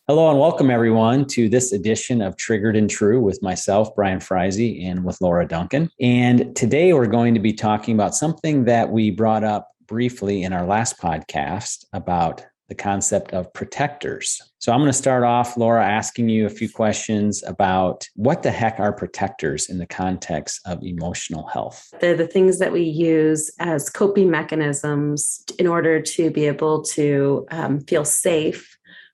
Hello and welcome everyone to this edition of Triggered and True with myself, Brian Freise, and with Laura Duncan. And today we're going to be talking about something that we brought up briefly in our last podcast about the concept of protectors. So I'm going to start off, Laura, asking you a few questions about what the heck are protectors in the context of emotional health? They're the things that we use as coping mechanisms in order to be able to feel safe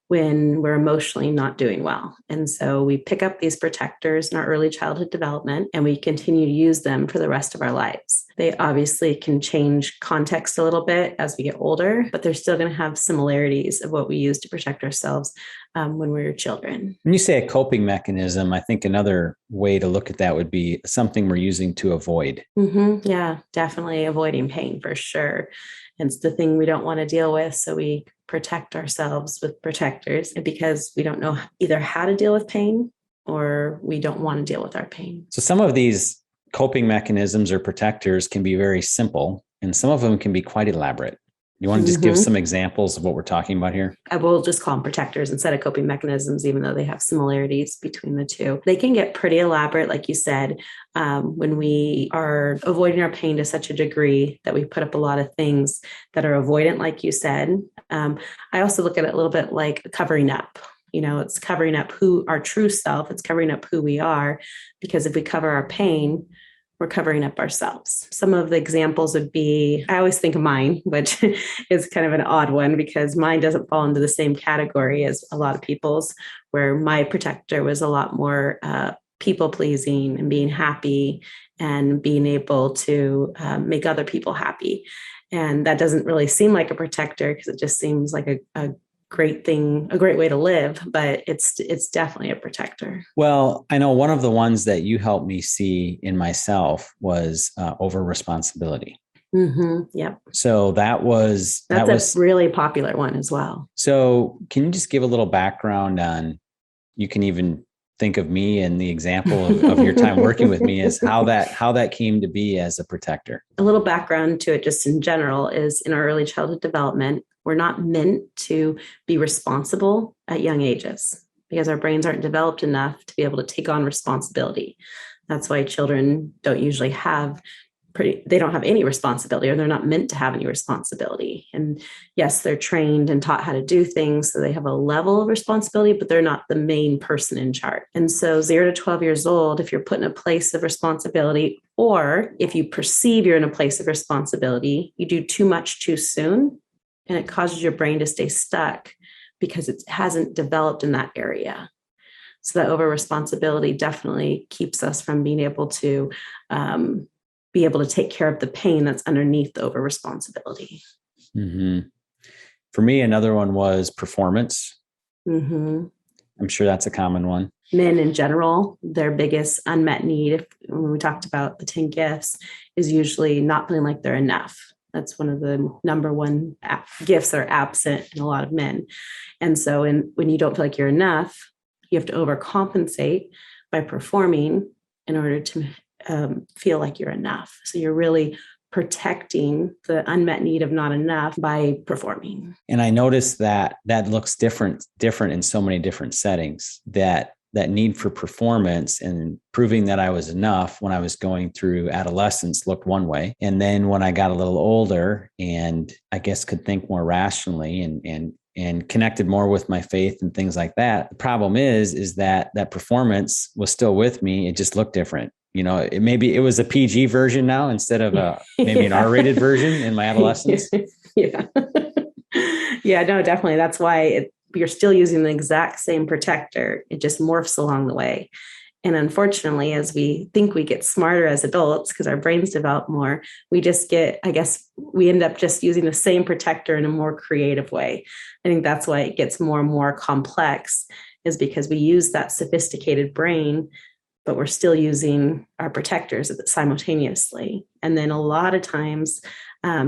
when we're emotionally not doing well. And so we pick up these protectors in our early childhood development and we continue to use them for the rest of our lives. They obviously can change context a little bit as we get older, but they're still going to have similarities of what we use to protect ourselves when we were children. When you say a coping mechanism, I think another way to look at that would be something we're using to avoid. Yeah, definitely avoiding pain for sure. And it's the thing we don't want to deal with. So we protect ourselves with protectors because we don't know either how to deal with pain or we don't want to deal with our pain. So some of these coping mechanisms or protectors can be very simple, and some of them can be quite elaborate. You want to just give some examples of what we're talking about here? I will just call them protectors instead of coping mechanisms, even though they have similarities between the two. They can get pretty elaborate, like you said, when we are avoiding our pain to such a degree that we put up a lot of things that are avoidant, like you said. I also look at it a little bit like covering up. You know, it's covering up who our true self. It's covering up who we are, because if we cover our pain, we're covering up ourselves. Some of the examples would be, I always think of mine, which is kind of an odd one because mine doesn't fall into the same category as a lot of people's, where my protector was a lot more people pleasing and being happy and being able to make other people happy. And that doesn't really seem like a protector because it just seems like a great thing, a great way to live, but it's definitely a protector. Well, I know one of the ones that you helped me see in myself was over responsibility. Yep. So that's a really popular one as well. So can you just give a little background on, you can even think of me and the example of your time working with me as how that came to be as a protector. A little background to it just in general is in our early childhood development, we're not meant to be responsible at young ages because our brains aren't developed enough to be able to take on responsibility. That's why children don't usually they don't have any responsibility, or they're not meant to have any responsibility. And yes, they're trained and taught how to do things, so they have a level of responsibility, but they're not the main person in charge. And so 0 to 12 years old, if you're put in a place of responsibility, or if you perceive you're in a place of responsibility, you do too much too soon, and it causes your brain to stay stuck because it hasn't developed in that area. So that over responsibility definitely keeps us from being able to be able to take care of the pain that's underneath the over responsibility. For me, another one was performance. I'm sure that's a common one. Men in general, their biggest unmet need, when we talked about the 10 gifts, is usually not feeling like they're enough. That's one of the number one gifts that are absent in a lot of men. And so when you don't feel like you're enough, you have to overcompensate by performing in order to feel like you're enough. So you're really protecting the unmet need of not enough by performing. And I noticed that looks different in so many different settings, that need for performance and proving that I was enough when I was going through adolescence looked one way. And then when I got a little older and I guess could think more rationally and connected more with my faith and things like that, the problem is that performance was still with me. It just looked different. You know, maybe it was a PG version now instead of maybe an R-rated version in my adolescence. Yeah, no, definitely. That's why you're still using the exact same protector. It just morphs along the way. And unfortunately, as we think we get smarter as adults, because our brains develop more, we end up just using the same protector in a more creative way. I think that's why it gets more and more complex, is because we use that sophisticated brain, but we're still using our protectors simultaneously. And then a lot of times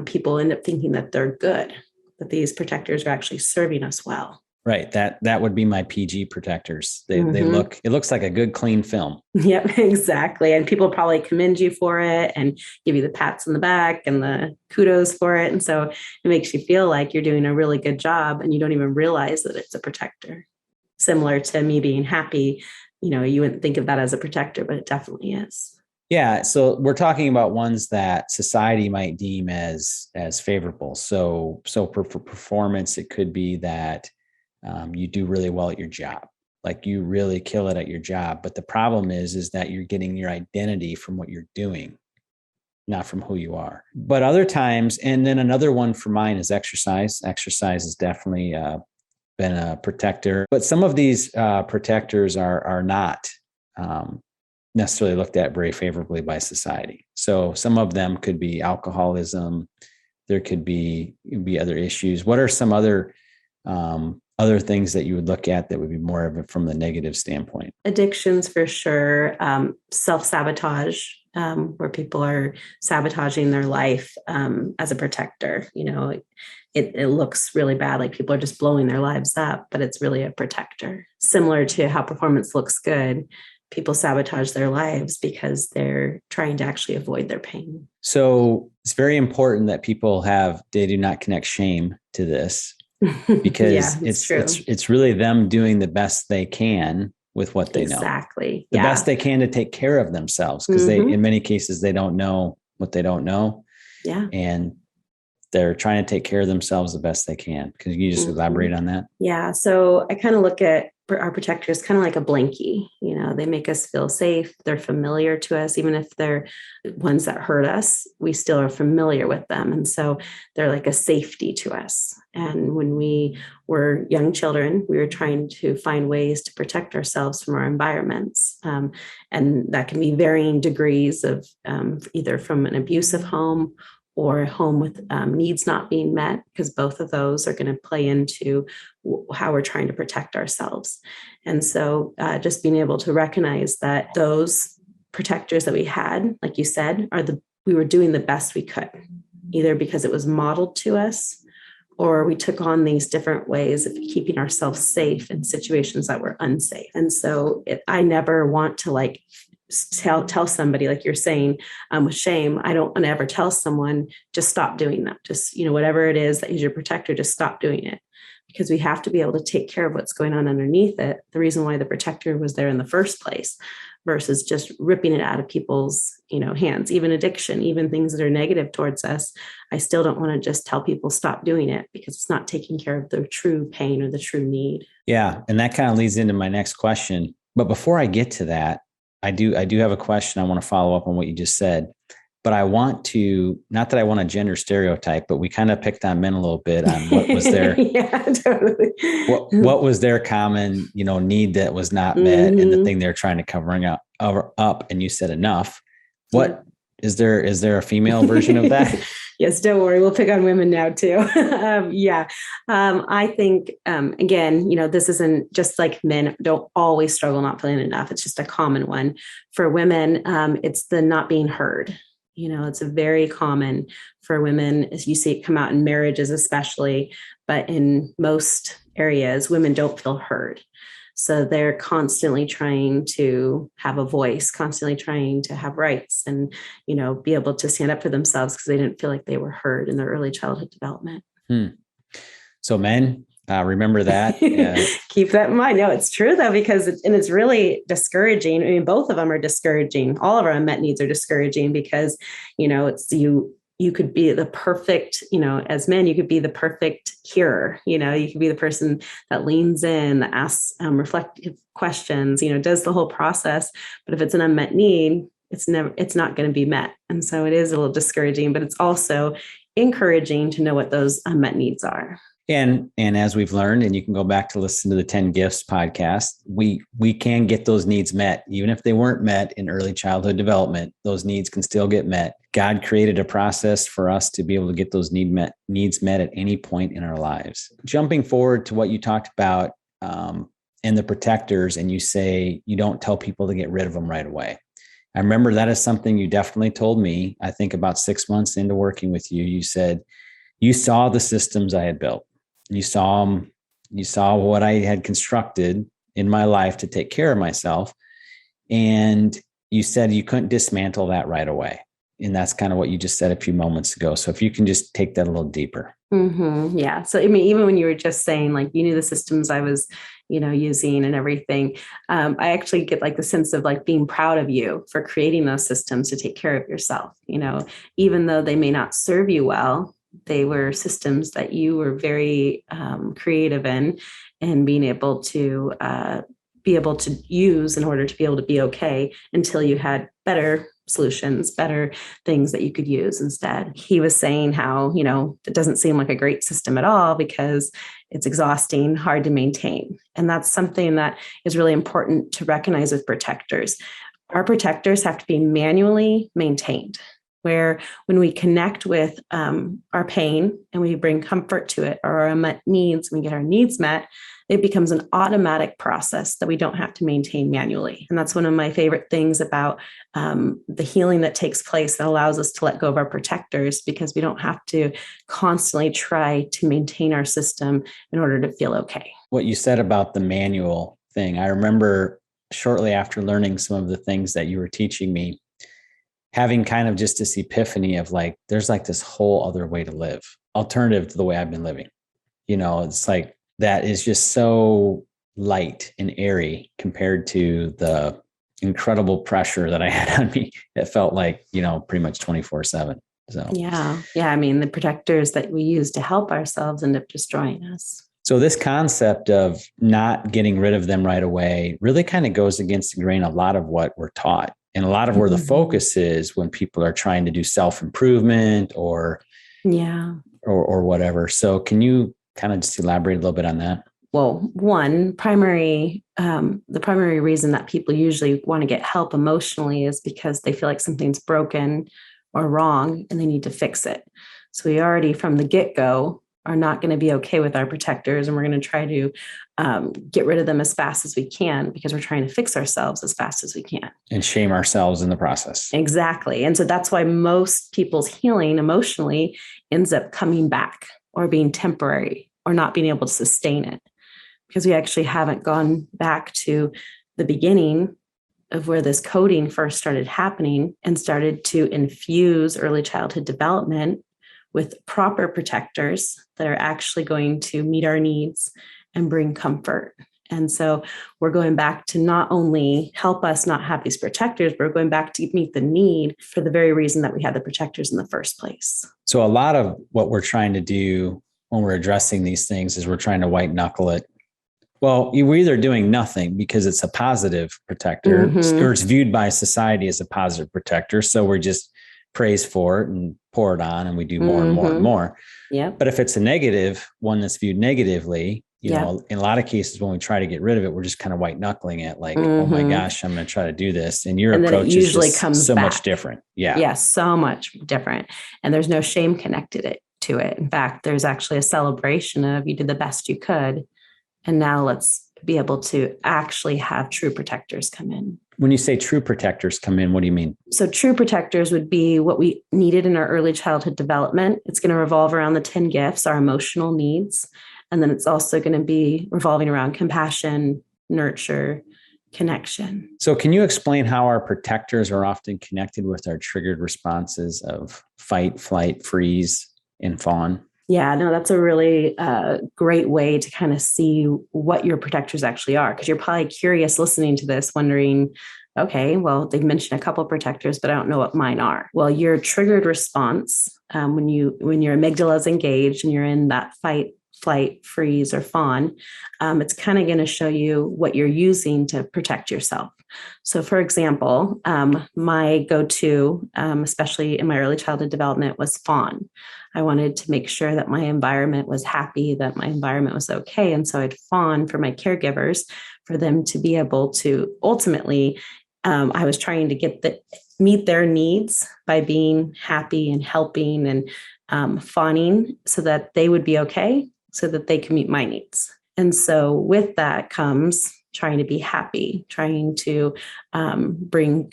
people end up thinking that they're good, that these protectors are actually serving us well. Right. That would be my PG protectors. It looks like a good, clean film. Yep, exactly. And people probably commend you for it and give you the pats on the back and the kudos for it. And so it makes you feel like you're doing a really good job and you don't even realize that it's a protector. similar to me being happy. You wouldn't think of that as a protector, but it definitely is. Yeah. So we're talking about ones that society might deem as favorable. So for performance, it could be that you do really well at your job, like you really kill it at your job. But the problem is that you're getting your identity from what you're doing, not from who you are. But other times, and then another one for mine is exercise. Exercise has definitely been a protector, but some of these protectors are not necessarily looked at very favorably by society. So some of them could be alcoholism. There could be other issues. What are some other things that you would look at that would be more of it from the negative standpoint? Addictions for sure. Self-sabotage, where people are sabotaging their life as a protector. It looks really bad, like people are just blowing their lives up, but it's really a protector. Similar to how performance looks good, people sabotage their lives because they're trying to actually avoid their pain. So it's very important that people they do not connect shame to this, because it's really them doing the best they can with what they know. Exactly. The best they can to take care of themselves, because in many cases, they don't know what they don't know. Yeah. And they're trying to take care of themselves the best they can. Can you just elaborate on that? Yeah. So I kind of look at our protectors kind of like a blankie. They make us feel safe. They're familiar to us. Even if they're ones that hurt us, we still are familiar with them. And so they're like a safety to us. And when we were young children, we were trying to find ways to protect ourselves from our environments. And that can be varying degrees of either from an abusive home or a home with needs not being met, because both of those are going to play into how we're trying to protect ourselves. And so just being able to recognize that those protectors that we had, like you said, we were doing the best we could, either because it was modeled to us, or we took on these different ways of keeping ourselves safe in situations that were unsafe. And so I never want to tell somebody, like you're saying, with shame, I don't want to ever tell someone, just stop doing that. Just, whatever it is that is your protector, just stop doing it. Because we have to be able to take care of what's going on underneath it. The reason why the protector was there in the first place, versus just ripping it out of people's, hands. Even addiction, even things that are negative towards us, I still don't want to just tell people stop doing it, because it's not taking care of the true pain or the true need. Yeah. And that kind of leads into my next question. But before I get to that, I do have a question. I want to follow up on what you just said, but I want to, not that I want to gender stereotype, but we kind of picked on men a little bit on what was their, yeah, totally. What was their common, need that was not met, and the thing they're trying to cover up. And you said enough. What is there a female version of that? Yes, don't worry. We'll pick on women now too. I think, again, this isn't just like men don't always struggle not feeling enough. It's just a common one. For women, it's the not being heard. It's a very common for women, as you see it come out in marriages, especially, but in most areas, women don't feel heard. So they're constantly trying to have a voice, constantly trying to have rights and, be able to stand up for themselves, because they didn't feel like they were heard in their early childhood development. So men, remember that. Keep that in mind. No, it's true though, because it's really discouraging. I mean, both of them are discouraging. All of our unmet needs are discouraging, because, it's you could be the perfect, as men, you could be the perfect hearer. You could be the person that leans in, that asks reflective questions, does the whole process. But if it's an unmet need, it's not going to be met. And so it is a little discouraging, but it's also encouraging to know what those unmet needs are. And as we've learned, and you can go back to listen to the 10 Gifts podcast, we can get those needs met. Even if they weren't met in early childhood development, those needs can still get met. God created a process for us to be able to get those needs met at any point in our lives. Jumping forward to what you talked about in the protectors, and you say you don't tell people to get rid of them right away. I remember that is something you definitely told me. I think about 6 months into working with you, you said you saw the systems I had built. You saw them. You saw what I had constructed in my life to take care of myself. And you said you couldn't dismantle that right away. And that's kind of what you just said a few moments ago. So if you can just take that a little deeper. Mm-hmm. Yeah. So, I mean, even when you were just saying, like, you knew the systems I was, using and everything, I actually get like the sense of like being proud of you for creating those systems to take care of yourself. Even though they may not serve you well, they were systems that you were very creative in, and being able to use in order to be able to be okay until you had better solutions, better things that you could use instead. He was saying how, it doesn't seem like a great system at all because it's exhausting, hard to maintain. And that's something that is really important to recognize with protectors. Our protectors have to be manually maintained, where when we connect with our pain and we bring comfort to it, or our unmet needs, we get our needs met, it becomes an automatic process that we don't have to maintain manually. And that's one of my favorite things about the healing that takes place that allows us to let go of our protectors, because we don't have to constantly try to maintain our system in order to feel okay. What you said about the manual thing, I remember shortly after learning some of the things that you were teaching me, having kind of just this epiphany of like, there's like this whole other way to live, alternative to the way I've been living. It's like, that is just so light and airy compared to the incredible pressure that I had on me. It felt like, pretty much 24/7. So, yeah. I mean, the protectors that we use to help ourselves end up destroying us. So this concept of not getting rid of them right away really kind of goes against the grain, a lot of what we're taught, and a lot of where the focus is when people are trying to do self-improvement or whatever. So can you kind of just elaborate a little bit on that? Well, the primary reason that people usually want to get help emotionally is because they feel like something's broken or wrong and they need to fix it. So we already from the get-go are not going to be okay with our protectors, and we're going to try to get rid of them as fast as we can because we're trying to fix ourselves as fast as we can. And shame ourselves in the process. Exactly. And so that's why most people's healing emotionally ends up coming back or being temporary or not being able to sustain it, because we actually haven't gone back to the beginning of where this coding first started happening and started to infuse early childhood development with proper protectors that are actually going to meet our needs and bring comfort. And so we're going back to not only help us not have these protectors, but we're going back to meet the need for the very reason that we had the protectors in the first place. So a lot of what we're trying to do when we're addressing these things is we're trying to white knuckle it. Well, we're either doing nothing because it's a positive protector, or it's viewed by society as a positive protector. So we're just praised for it and pour it on, and we do more and more and more. Yeah. But if it's a negative one that's viewed negatively, in a lot of cases, when we try to get rid of it, we're just kind of white knuckling it, like, oh my gosh, I'm going to try to do this. And your approach usually comes so back. Much different. Yeah. Yeah. So much different. And there's no shame connected to it. In fact, there's actually a celebration of you did the best you could. And now let's be able to actually have true protectors come in. When you say true protectors come in, what do you mean? So true protectors would be what we needed in our early childhood development. It's going to revolve around the 10 gifts, our emotional needs. And then it's also going to be revolving around compassion, nurture, connection. So can you explain how our protectors are often connected with our triggered responses of fight, flight, freeze, and fawn? Yeah, no, that's a really great way to kind of see what your protectors actually are, because you're probably curious listening to this, wondering, okay, well, they've mentioned a couple of protectors, but I don't know what mine are. Well, your triggered response, when your amygdala is engaged and you're in that fight, flight, freeze, or fawn, it's kind of going to show you what you're using to protect yourself. So for example, my go-to, especially in my early childhood development, was fawn. I wanted to make sure that my environment was happy, that my environment was okay. And so I'd fawn for my caregivers, for them to be able to ultimately, I was trying to meet their needs by being happy and helping and fawning so that they would be okay, so that they can meet my needs. And so with that comes trying to be happy, trying to bring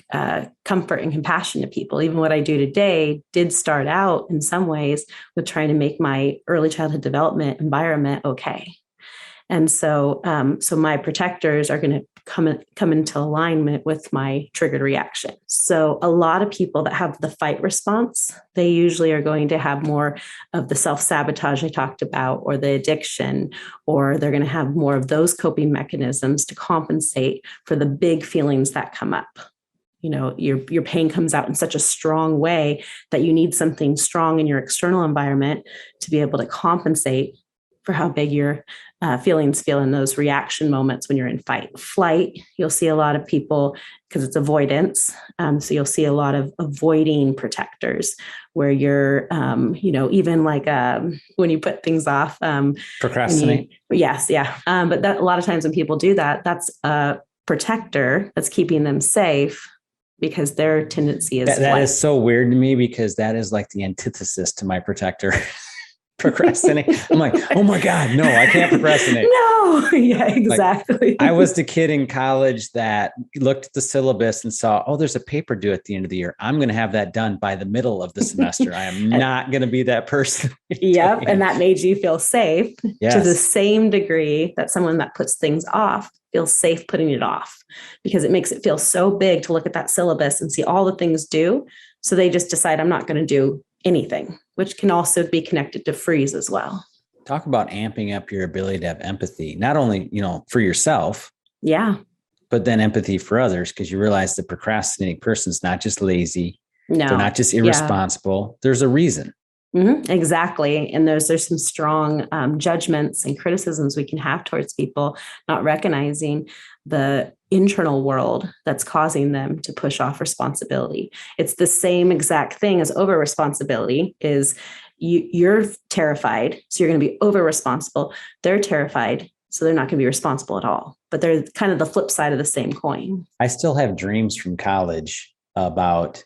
comfort and compassion to people. Even what I do today did start out in some ways with trying to make my early childhood development environment okay. And so my protectors are going to come into alignment with my triggered reaction. So a lot of people that have the fight response, they usually are going to have more of the self-sabotage I talked about, or the addiction, or they're going to have more of those coping mechanisms to compensate for the big feelings that come up. Your pain comes out in such a strong way that you need something strong in your external environment to be able to compensate for how big your feelings feel in those reaction moments when you're in fight. Flight, you'll see a lot of people, because it's avoidance. So you'll see a lot of avoiding protectors where you're, even like when you put things off. Procrastinate. Yes, yeah. But a lot of times when people do that, that's a protector that's keeping them safe, because their tendency is that is so weird to me, because that is like the antithesis to my protector. Procrastinate. I'm like, oh my God, no, I can't procrastinate. No, yeah, exactly. Like, I was the kid in college that looked at the syllabus and saw, oh, there's a paper due at the end of the year. I'm going to have that done by the middle of the semester. I am not going to be that person. Yep. And that made you feel safe to the same degree that someone that puts things off feels safe putting it off, because it makes it feel so big to look at that syllabus and see all the things due. So they just decide, I'm not going to do anything, which can also be connected to freeze as well. Talk about amping up your ability to have empathy, not only, for yourself, but then empathy for others, because you realize the procrastinating person is not just lazy. No, they're not just irresponsible. There's a reason. Mm-hmm, exactly. And there's some strong judgments and criticisms we can have towards people, not recognizing the internal world that's causing them to push off responsibility. It's the same exact thing as over responsibility. Is you're terrified, so you're going to be over responsible. They're terrified, so they're not going to be responsible at all. But they're kind of the flip side of the same coin. I still have dreams from college about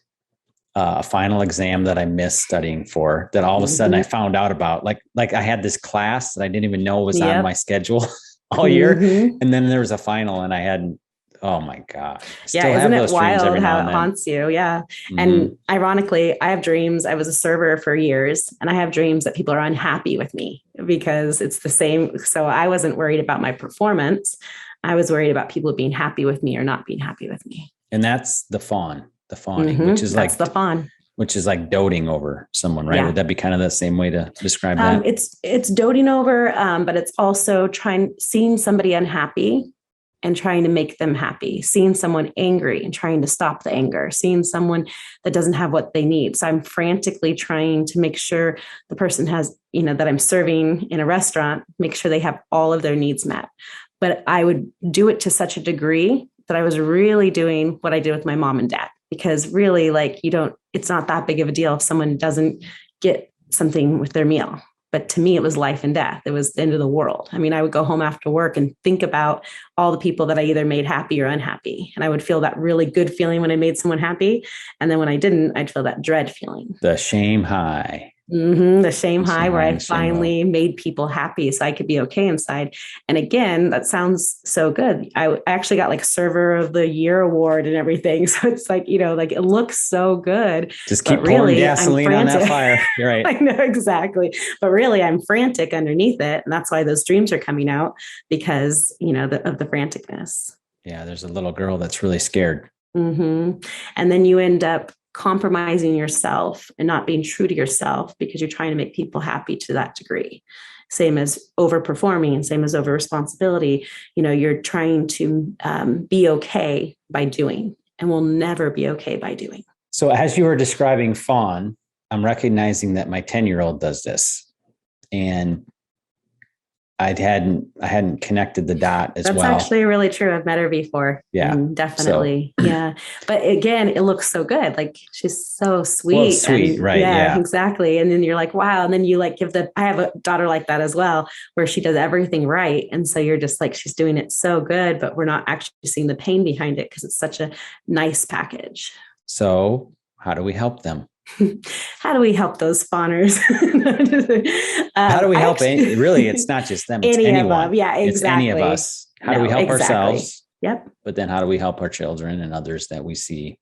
a final exam that I missed studying for, that all of a sudden I found out about. Like I had this class that I didn't even know was on my schedule all year. And then there was a final and I hadn't. Oh my God. Isn't it wild how it haunts you? Yeah. Mm-hmm. And ironically, I have dreams. I was a server for years, and I have dreams that people are unhappy with me because it's the same. So I wasn't worried about my performance. I was worried about people being happy with me or not being happy with me. And that's the fawning, which is that's the fawn. Which is like doting over someone, right? Yeah. Would that be kind of the same way to describe that? It's doting over, but it's also seeing somebody unhappy and trying to make them happy, seeing someone angry and trying to stop the anger, seeing someone that doesn't have what they need. So I'm frantically trying to make sure the person has, that I'm serving in a restaurant, make sure they have all of their needs met. But I would do it to such a degree that I was really doing what I did with my mom and dad, because really, it's not that big of a deal if someone doesn't get something with their meal. But to me, it was life and death. It was the end of the world. I mean, I would go home after work and think about all the people that I either made happy or unhappy. And I would feel that really good feeling when I made someone happy. And then when I didn't, I'd feel that dread feeling. The shame high. Mm-hmm, the shame high where I finally made people happy so I could be okay inside. And again, that sounds so good. I actually got like server of the year award and everything. So it's like, it looks so good. Just keep pouring gasoline on that fire. You're right. I know, exactly. But really, I'm frantic underneath it. And that's why those dreams are coming out, because, of the franticness. Yeah, there's a little girl that's really scared. Mm-hmm. And then you end up compromising yourself and not being true to yourself because you're trying to make people happy to that degree. Same as overperforming, same as over responsibility. You're trying to be okay by doing, and we'll never be okay by doing. So as you were describing fawn, I'm recognizing that my 10-year-old does this, and I hadn't connected the dot as well. That's actually really true. I've met her before. Yeah, definitely. So. Yeah. But again, it looks so good. Like, she's so sweet. Well, sweet, right? Yeah, exactly. And then you're like, wow. And then you I have a daughter like that as well, where she does everything right. And so you're just like, she's doing it so good, but we're not actually seeing the pain behind it because it's such a nice package. So how do we help them? How do we help those fawners? How do we help? Really, it's not just them. It's anyone. Yeah, exactly. It's any of us. How do we help ourselves? Yep. But then how do we help our children and others that we see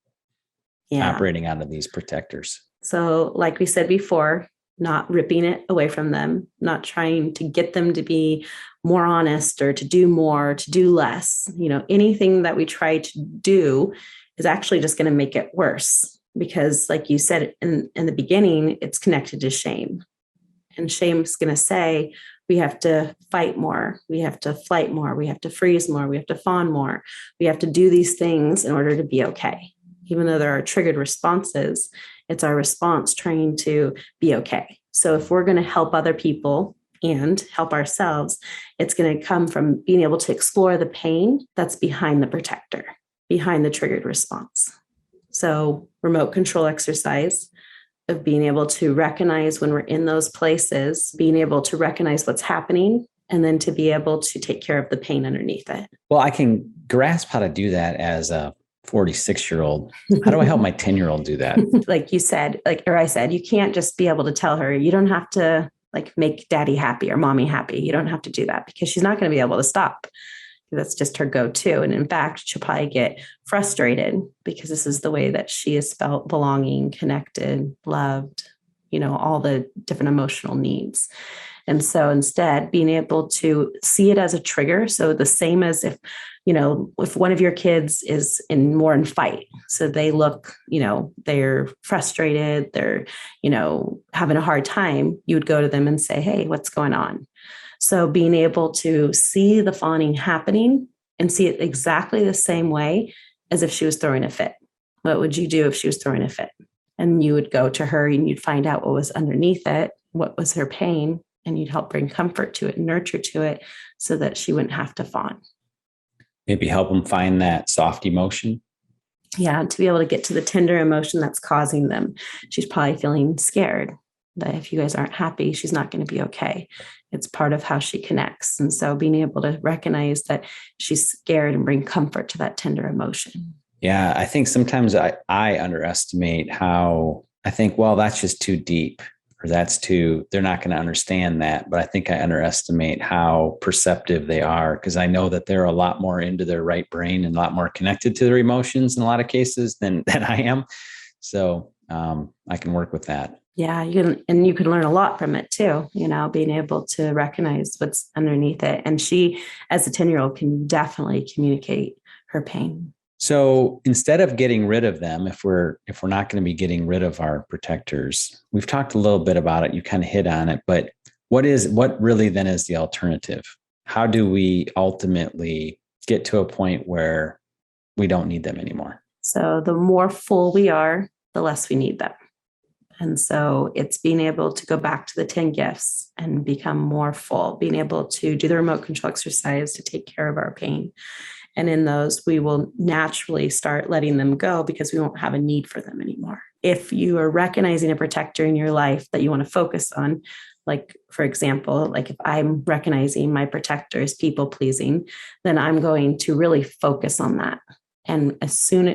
operating out of these protectors? So like we said before, not ripping it away from them, not trying to get them to be more honest or to do more, to do less. Anything that we try to do is actually just going to make it worse, because like you said in the beginning, it's connected to shame. And shame is going to say, we have to fight more. We have to flight more. We have to freeze more. We have to fawn more. We have to do these things in order to be okay. Even though there are triggered responses, it's our response trying to be okay. So if we're going to help other people and help ourselves, it's going to come from being able to explore the pain that's behind the protector, behind the triggered response. So remote control exercise of being able to recognize when we're in those places, being able to recognize what's happening, and then to be able to take care of the pain underneath it. Well, I can grasp how to do that as a 46-year-old. How do I help my 10-year-old do that? Like you said, I said, you can't just be able to tell her, you don't have to make daddy happy or mommy happy. You don't have to do that, because she's not going to be able to stop. That's just her go-to. And in fact, she'll probably get frustrated because this is the way that she has felt belonging, connected, loved, all the different emotional needs. And so instead, being able to see it as a trigger. So the same as if one of your kids is more in fight. So they look, they're frustrated, they're, having a hard time, you would go to them and say, hey, what's going on? So being able to see the fawning happening and see it exactly the same way as if she was throwing a fit. What would you do if she was throwing a fit? And you would go to her and you'd find out what was underneath it, what was her pain, and you'd help bring comfort to it, nurture to it, so that she wouldn't have to fawn. Maybe help them find that soft emotion. Yeah, to be able to get to the tender emotion that's causing them. She's probably feeling scared that if you guys aren't happy, she's not going to be okay. It's part of how she connects. And so being able to recognize that she's scared and bring comfort to that tender emotion. Yeah, I think sometimes I underestimate how I think, well, that's just too deep, or they're not going to understand that. But I think I underestimate how perceptive they are, because I know that they're a lot more into their right brain and a lot more connected to their emotions in a lot of cases than I am. So I can work with that. Yeah, you can learn a lot from it too, being able to recognize what's underneath it. And she, as a 10-year-old, can definitely communicate her pain. So instead of getting rid of them, if we're not going to be getting rid of our protectors, we've talked a little bit about it. You kind of hit on it, but what really then is the alternative? How do we ultimately get to a point where we don't need them anymore? So the more full we are, the less we need them. And so it's being able to go back to the 10 gifts and become more full, being able to do the remote control exercise to take care of our pain. And in those, we will naturally start letting them go because we won't have a need for them anymore. If you are recognizing a protector in your life that you want to focus on, like, for example, like if I'm recognizing my protector is people pleasing, then I'm going to really focus on that. And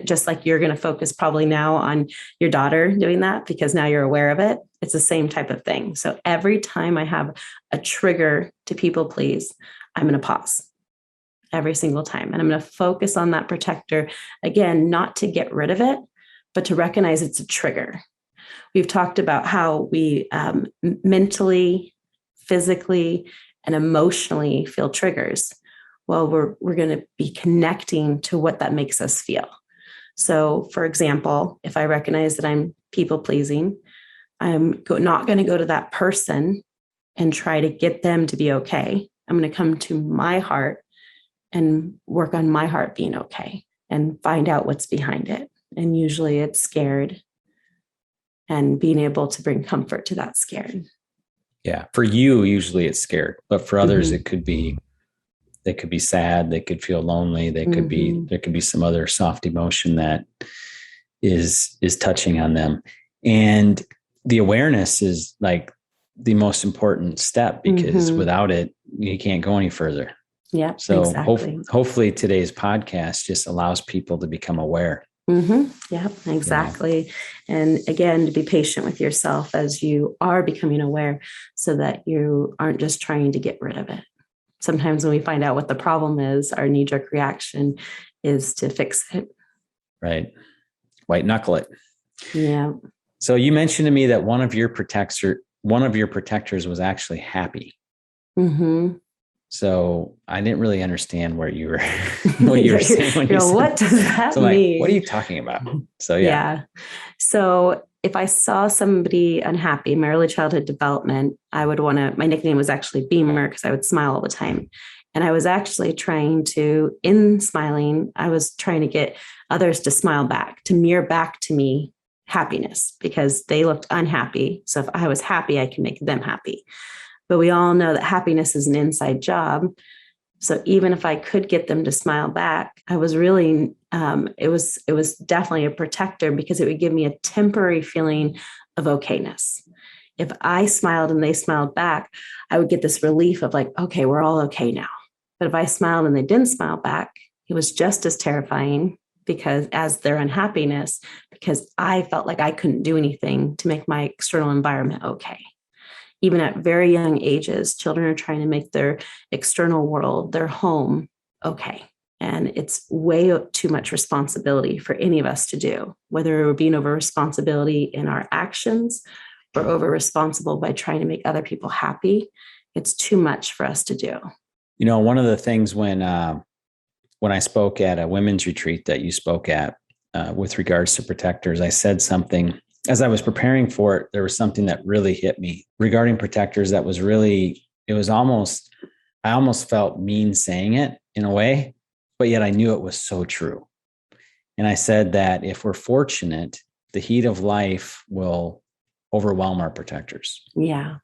just like you're going to focus probably now on your daughter doing that, because now you're aware of it, it's the same type of thing. So every time I have a trigger to people please, I'm going to pause every single time. And I'm going to focus on that protector, again, not to get rid of it, but to recognize it's a trigger. We've talked about how we mentally, physically, and emotionally feel triggers. Well, we're going to be connecting to what that makes us feel. So, for example, if I recognize that I'm people pleasing, I'm not going to go to that person and try to get them to be okay. I'm going to come to my heart and work on my heart being okay and find out what's behind it. And usually it's scared, and being able to bring comfort to that scared. Yeah. For you, usually it's scared, but for others, it could be, they could be sad. They could feel lonely. There could be some other soft emotion that is touching on them. And the awareness is like the most important step, because without it, you can't go any further. Yeah. So exactly. Hopefully today's podcast just allows people to become aware. Yeah, exactly. And again, to be patient with yourself as you are becoming aware, so that you aren't just trying to get rid of it. Sometimes when we find out what the problem is, our knee-jerk reaction is to fix it. Right. White knuckle it. Yeah. So you mentioned to me that one of your one of your protectors was actually happy. Mm-hmm. So I didn't really understand what you were what you were saying when you said. What does that So I'm like, mean? what are you talking about? So Yeah. So if I saw somebody unhappy in my early childhood development, I would want to, my nickname was actually Beamer because I would smile all the time. And I was actually trying to, in smiling, I was trying to get others to smile back, to mirror back to me happiness because they looked unhappy. So if I was happy, I can make them happy. But we all know that happiness is an inside job. So even if I could get them to smile back, I was really, it was definitely a protector because it would give me a temporary feeling of okayness. If I smiled and they smiled back, I would get this relief of like, okay, we're all okay now. But if I smiled and they didn't smile back, it was just as terrifying because as their unhappiness, because I felt like I couldn't do anything to make my external environment okay. Even at very young ages, children are trying to make their external world, their home, okay. And it's way too much responsibility for any of us to do, whether we're being over responsibility in our actions or over responsible by trying to make other people happy. It's too much for us to do. one of the things when I spoke at a women's retreat that you spoke at with regards to protectors, I said something as I was preparing for it. There was something that really hit me regarding protectors. That was really, I almost felt mean saying it in a way, but yet I knew it was so true. And I said that if we're fortunate, the heat of life will overwhelm our protectors. Yeah.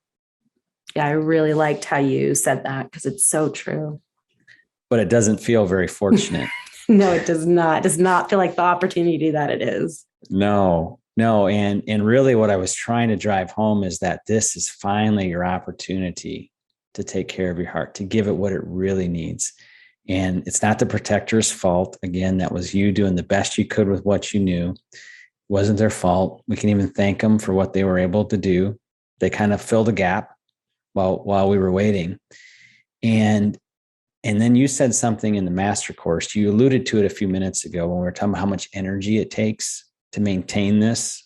Yeah. I really liked how you said that because it's so true. But it doesn't feel very fortunate. No, it does not. It does not feel like the opportunity that it is. No. And really what I was trying to drive home is that this is finally your opportunity to take care of your heart, to give it what it really needs. And it's not the protector's fault. Again, that was you doing the best you could with what you knew. It wasn't their fault. We can even thank them for what they were able to do. They kind of filled a gap while we were waiting. And then you said something in the master course. You alluded to it a few minutes ago when we were talking about how much energy it takes to maintain this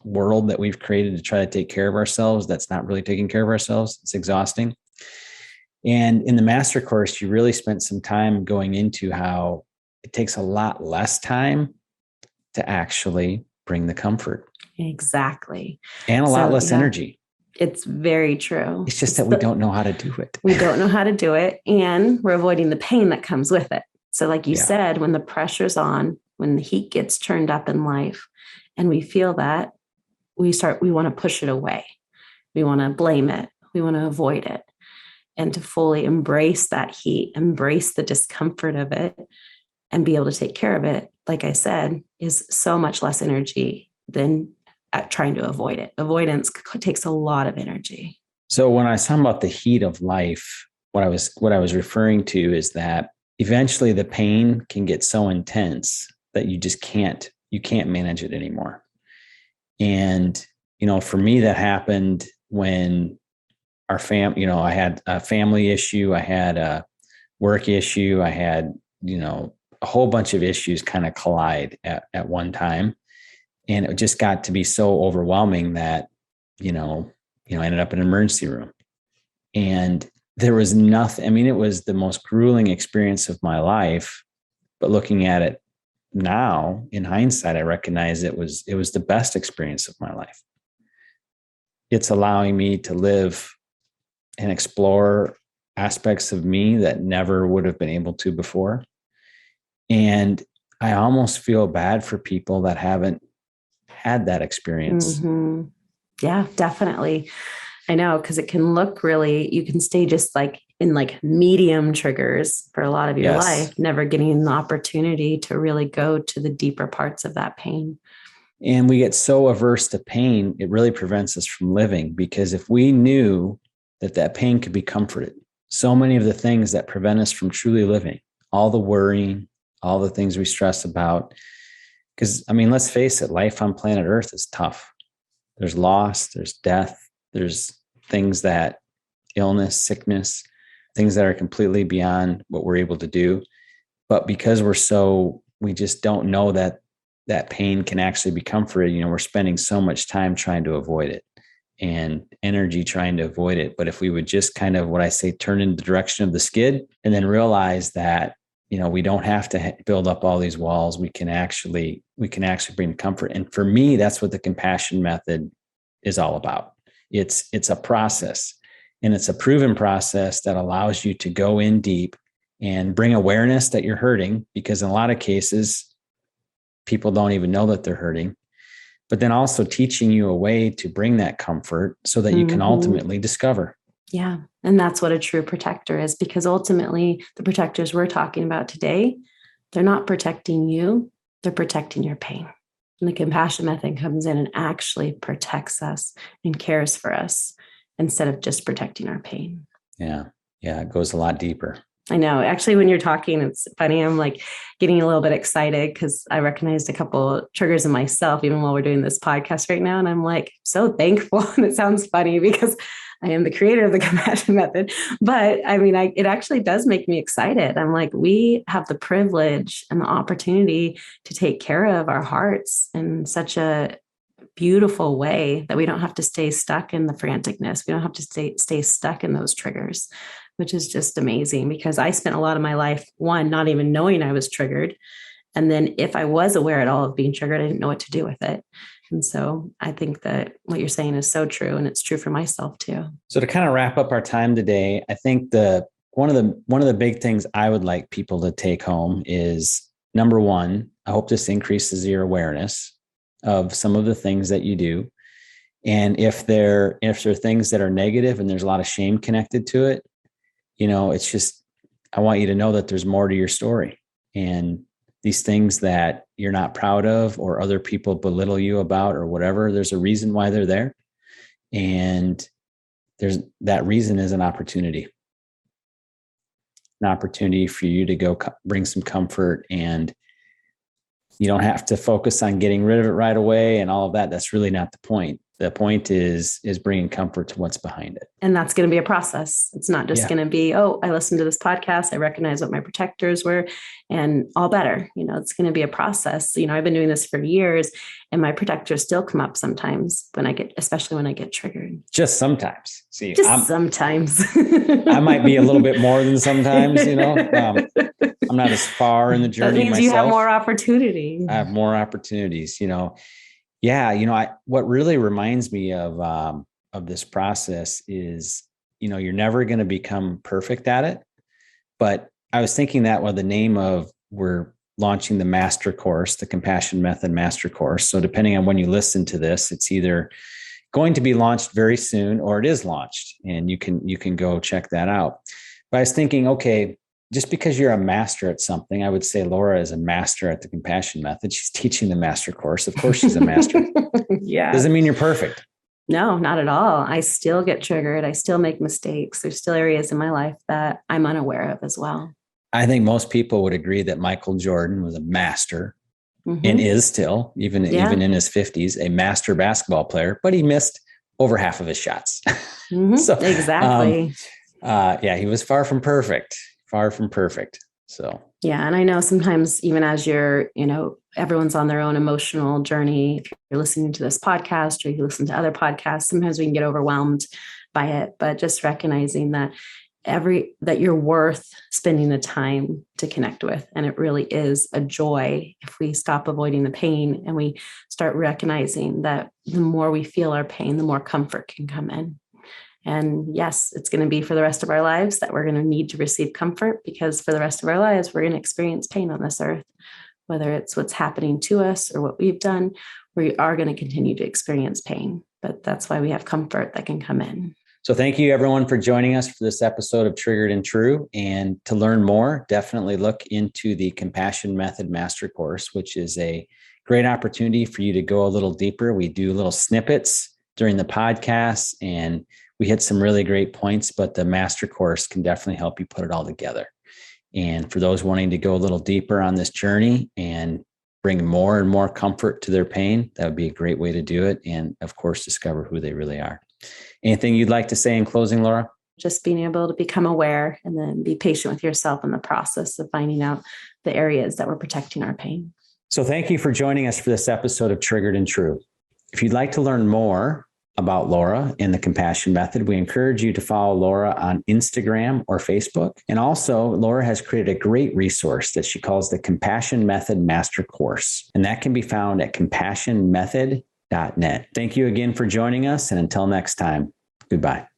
world that we've created to try to take care of ourselves. That's not really taking care of ourselves. It's exhausting. And in the master course, you really spent some time going into how it takes a lot less time to actually bring the comfort. Exactly. And a lot less energy. It's very true. It's just that we don't know how to do it. We don't know how to do it. And we're avoiding the pain that comes with it. So like you said, when the pressure's on, when the heat gets turned up in life and we feel that, we want to push it away. We want to blame it. We want to avoid it. And to fully embrace that heat, embrace the discomfort of it, and be able to take care of it, like I said, is so much less energy than trying to avoid it. Avoidance takes a lot of energy. So when I was talking about the heat of life, what I was referring to is that eventually the pain can get so intense that you just can't manage it anymore. And, for me, that happened when our I had a family issue, I had a work issue, I had, a whole bunch of issues kind of collide at one time. And it just got to be so overwhelming that, I ended up in an emergency room. And there was nothing, it was the most grueling experience of my life. But looking at it now, in hindsight, I recognize it was the best experience of my life. It's allowing me to live and explore aspects of me that never would have been able to before. And I almost feel bad for people that haven't had that experience. Mm-hmm. Yeah, definitely. I know, because it can look really, you can stay just like in like medium triggers for a lot of your life, never getting the opportunity to really go to the deeper parts of that pain. And we get so averse to pain, it really prevents us from living, because if we knew that pain could be comforted, so many of the things that prevent us from truly living, all the worrying, all the things we stress about, because let's face it, life on planet Earth is tough. There's loss, there's death, there's things that illness, sickness, things that are completely beyond what we're able to do. But because we just don't know that pain can actually be comforted, we're spending so much time trying to avoid it. and energy trying to avoid it. But if we would just kind of, what I say, turn in the direction of the skid and then realize that, we don't have to build up all these walls. We can actually bring comfort. And for me, that's what the compassion method is all about. It's a process, and it's a proven process that allows you to go in deep and bring awareness that you're hurting, because in a lot of cases, people don't even know that they're hurting, but then also teaching you a way to bring that comfort so that you can ultimately discover. Yeah. And that's what a true protector is, because ultimately the protectors we're talking about today, they're not protecting you, they're protecting your pain. And the compassion method comes in and actually protects us and cares for us instead of just protecting our pain. Yeah. Yeah. It goes a lot deeper. I know. Actually, when you're talking, it's funny. I'm like getting a little bit excited because I recognized a couple triggers in myself, even while we're doing this podcast right now. And I'm like, so thankful. And it sounds funny because I am the creator of the compassion method. But I mean, it actually does make me excited. I'm like, we have the privilege and the opportunity to take care of our hearts in such a beautiful way that we don't have to stay stuck in the franticness. We don't have to stay stuck in those triggers, which is just amazing, because I spent a lot of my life, one, not even knowing I was triggered. And then if I was aware at all of being triggered, I didn't know what to do with it. And so I think that what you're saying is so true. And it's true for myself too. So to kind of wrap up our time today, I think one of the big things I would like people to take home is, number one, I hope this increases your awareness of some of the things that you do. And if there are things that are negative and there's a lot of shame connected to it, it's just, I want you to know that there's more to your story. And these things that you're not proud of, or other people belittle you about, or whatever, there's a reason why they're there. And that reason is an opportunity for you to go bring some comfort. And you don't have to focus on getting rid of it right away and all of that. That's really not the point. The point is bringing comfort to what's behind it. And that's going to be a process. It's not just going to be, oh, I listened to this podcast, I recognize what my protectors were, and all better. It's going to be a process. I've been doing this for years, and my protectors still come up sometimes especially when I get triggered. Just sometimes. See, sometimes. I might be a little bit more than sometimes, I'm not as far in the journey that means myself. You have more opportunity. I have more opportunities, Yeah, what really reminds me of this process is, you're never going to become perfect at it. But I was thinking that the name of, we're launching the master course, the Compassion Method Master Course. So depending on when you listen to this, it's either going to be launched very soon or it is launched, and you can go check that out. But I was thinking, okay, just because you're a master at something, I would say Laura is a master at the Compassion Method. She's teaching the master course. Of course, she's a master. Yeah. Doesn't mean you're perfect. No, not at all. I still get triggered. I still make mistakes. There's still areas in my life that I'm unaware of as well. I think most people would agree that Michael Jordan was a master and is still, even in his 50s, a master basketball player, but he missed over half of his shots. So, exactly. He was far from perfect. So, yeah. And I know sometimes, even as you're, everyone's on their own emotional journey. If you're listening to this podcast or you listen to other podcasts, sometimes we can get overwhelmed by it, but just recognizing that that you're worth spending the time to connect with. And it really is a joy if we stop avoiding the pain and we start recognizing that the more we feel our pain, the more comfort can come in. And yes, it's going to be for the rest of our lives that we're going to need to receive comfort, because for the rest of our lives, we're going to experience pain on this earth, whether it's what's happening to us or what we've done, we are going to continue to experience pain. But that's why we have comfort that can come in. So thank you everyone for joining us for this episode of Triggered and True. And to learn more, definitely look into the Compassion Method Master Course, which is a great opportunity for you to go a little deeper. We do little snippets during the podcast, and we hit some really great points, but the master course can definitely help you put it all together. And for those wanting to go a little deeper on this journey and bring more and more comfort to their pain, that would be a great way to do it. And of course, discover who they really are. Anything you'd like to say in closing, Laura? Just being able to become aware and then be patient with yourself in the process of finding out the areas that we're protecting our pain. So thank you for joining us for this episode of Triggered and True. If you'd like to learn more about Laura and the Compassion Method, we encourage you to follow Laura on Instagram or Facebook. And also, Laura has created a great resource that she calls the Compassion Method Master Course. And that can be found at compassionmethod.net. Thank you again for joining us. And until next time, goodbye.